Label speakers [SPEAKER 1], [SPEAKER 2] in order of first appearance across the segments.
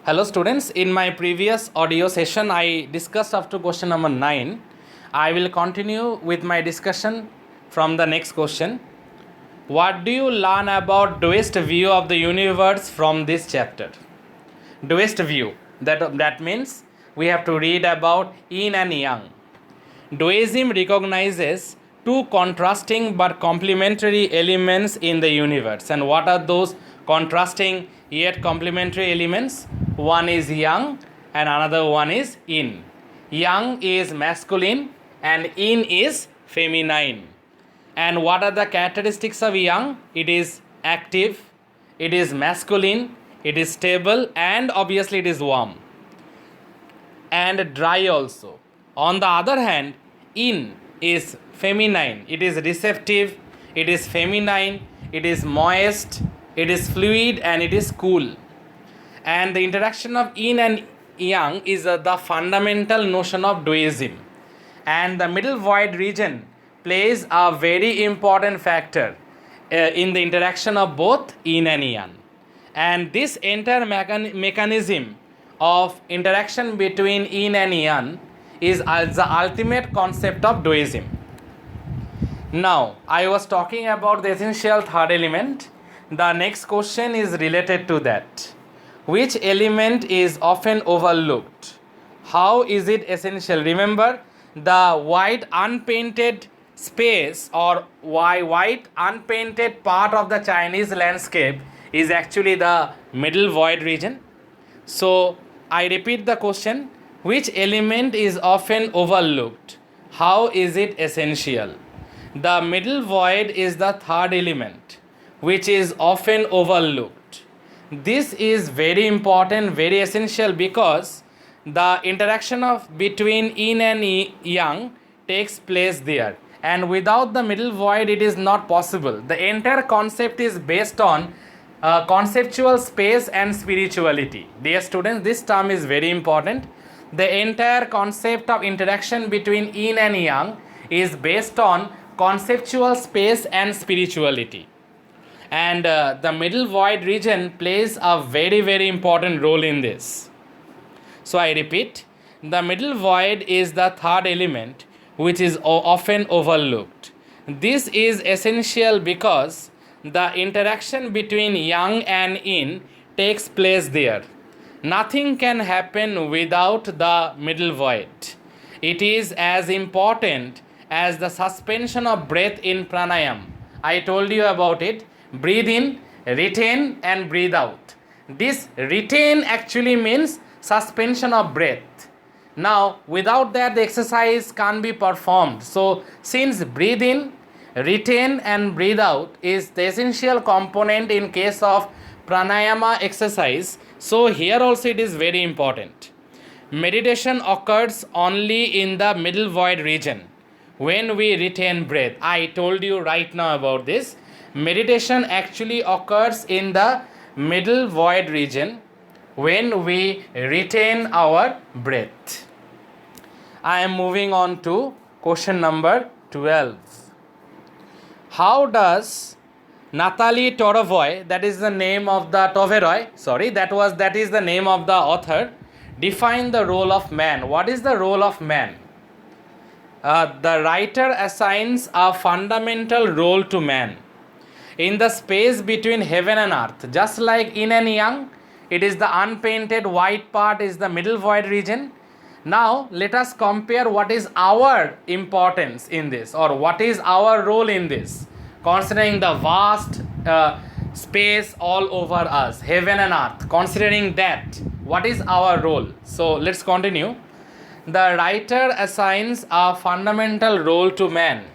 [SPEAKER 1] Hello students, in my previous audio session I discussed up to question number 9. I will continue with my discussion from the next question. What do you learn about Duist view of the universe from this chapter? Duist view, that means we have to read about yin and yang. Dualism recognizes two contrasting but complementary elements in the universe. And what are those contrasting yet complementary elements? One is yang and another one is yin. Yang is masculine and yin is feminine. And what are the characteristics of yang? It is active, it is masculine, it is stable, and obviously it is warm and dry also. On the other hand, yin is feminine, it is receptive, it is feminine, it is moist, it is fluid, and it is cool. And the interaction of yin and yang is the fundamental notion of Dualism. And the middle void region plays a very important factor in the interaction of both yin and yang. And this entire mechanism of interaction between yin and yang is the ultimate concept of Dualism. Now, I was talking about the essential third element. The next question is related to that. Which element is often overlooked? How is it essential? Remember, the white unpainted space or white unpainted part of the Chinese landscape is actually the middle void region. So, I repeat the question. Which element is often overlooked? How is it essential? The middle void is the third element, which is often overlooked. This is very important, very essential, because the interaction of between yin and yang takes place there. And without the middle void, it is not possible. The entire concept is based on conceptual space and spirituality. Dear students, this term is very important. The entire concept of interaction between yin and yang is based on conceptual space and spirituality. And the middle void region plays a very, very important role in this. So I repeat, the middle void is the third element which is often overlooked. This is essential because the interaction between yang and yin takes place there. Nothing can happen without the middle void. It is as important as the suspension of breath in pranayam. I told you about it. Breathe in, retain, and breathe out. This retain actually means suspension of breath. Now, without that, the exercise can't be performed. So, since breathe in, retain, and breathe out is the essential component in case of pranayama exercise, so here also it is very important. Meditation occurs only in the middle void region when we retain breath. I told you right now about this. Meditation actually occurs in the middle void region when we retain our breath. I am moving on to question number 12. How does Natalie Torovoy, that is the name of the that is the name of the author, define the role of man? What is the role of man? The writer assigns a fundamental role to man in the space between heaven and earth. Just like yin and yang, it is the unpainted white part is the middle void region. Now let us compare what is our importance in this, or what is our role in this, considering the vast space all over us, heaven and earth. Considering that, what is our role? So let's continue. The writer assigns a fundamental role to man.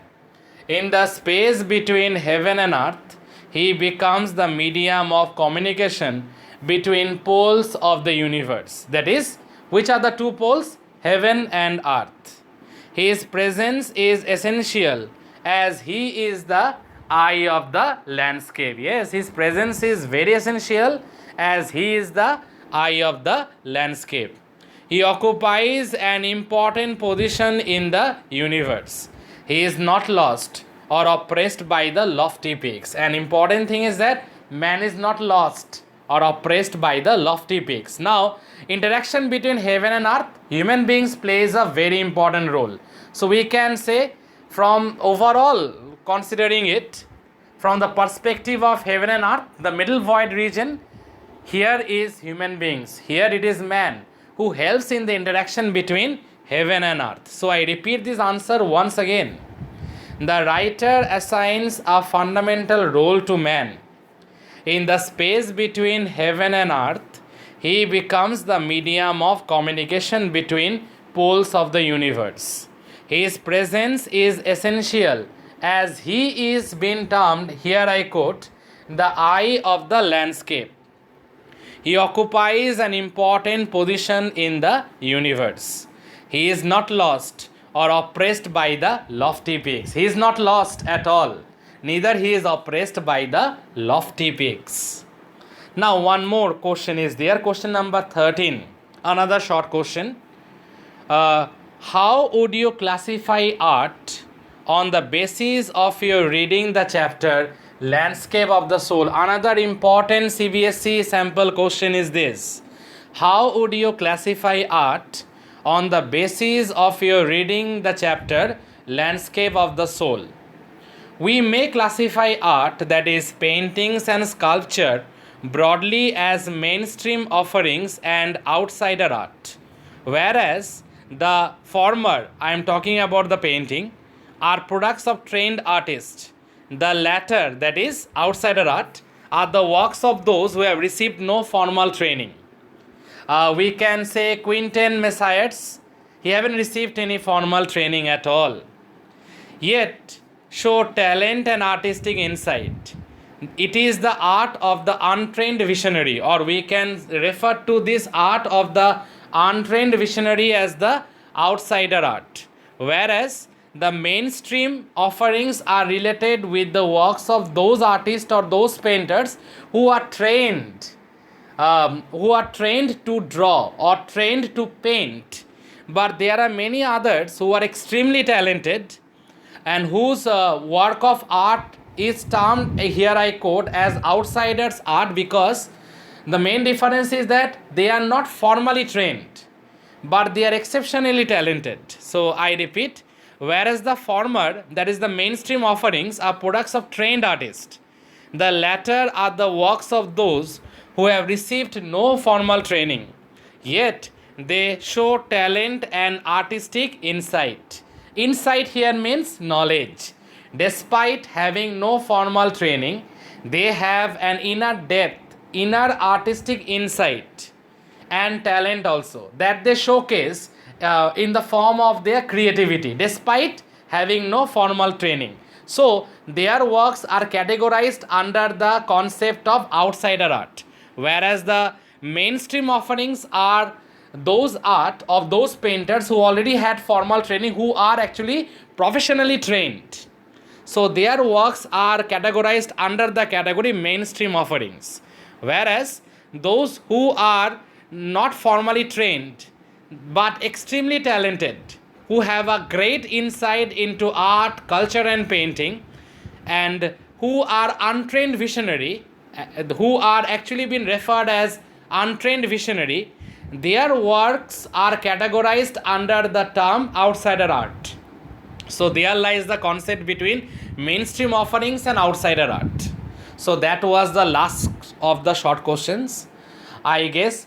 [SPEAKER 1] In the space between heaven and earth, he becomes the medium of communication between poles of the universe. That is, which are the two poles? Heaven and earth. His presence is essential as he is the eye of the landscape. Yes, his presence is very essential as he is the eye of the landscape. He occupies an important position in the universe. He is not lost or oppressed by the lofty peaks. An important thing is that man is not lost or oppressed by the lofty peaks. Now, interaction between heaven and earth, human beings plays a very important role. So we can say, from overall considering it, from the perspective of heaven and earth, the middle void region, here is human beings, here it is man who helps in the interaction between heaven and earth. So I repeat this answer once again. The writer assigns a fundamental role to man. In the space between heaven and earth, he becomes the medium of communication between poles of the universe. His presence is essential as he is being termed, here I quote, the eye of the landscape. He occupies an important position in the universe. He is not lost or oppressed by the lofty peaks. He is not lost at all. Neither he is oppressed by the lofty peaks. Now one more question is there. Question number 13. Another short question. How would you classify art on the basis of your reading the chapter Landscape of the Soul? Another important CBSE sample question is this. How would you classify art on the basis of your reading the chapter Landscape of the Soul? We may classify art, that is paintings and sculpture, broadly as mainstream offerings and outsider art, whereas the former, I am talking about the painting, are products of trained artists. The latter, that is outsider art, are the works of those who have received no formal training. We can say Quentin Messias, he haven't received any formal training at all, yet show talent and artistic insight. It is the art of the untrained visionary, or we can refer to this art of the untrained visionary as the outsider art, whereas the mainstream offerings are related with the works of those artists or those painters who are trained to draw or trained to paint. But there are many others who are extremely talented and whose work of art is termed, here I quote, as outsiders art, because the main difference is that they are not formally trained, but they are exceptionally talented. So I repeat, whereas the former, that is the mainstream offerings, are products of trained artists, the latter are the works of those who have received no formal training, yet they show talent and artistic insight. Insight here means knowledge. Despite having no formal training, they have an inner depth, inner artistic insight and talent also that they showcase in the form of their creativity despite having no formal training. So their works are categorized under the concept of outsider art, whereas the mainstream offerings are those art of those painters who already had formal training, who are actually professionally trained. So their works are categorized under the category mainstream offerings, whereas those who are not formally trained but extremely talented, who have a great insight into art, culture and painting, and who are untrained visionary, who are actually being referred as untrained visionary, their works are categorized under the term outsider art. So there lies the concept between mainstream offerings and outsider art. So that was the last of the short questions. I guess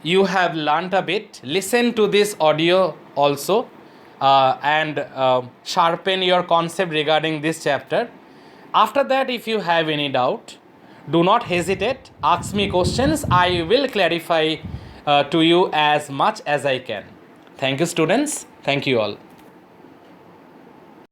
[SPEAKER 1] you have learnt a bit. Listen to this audio also and sharpen your concept regarding this chapter. After that, if you have any doubt, do not hesitate. Ask me questions. I will clarify to you as much as I can. Thank you, students. Thank you all.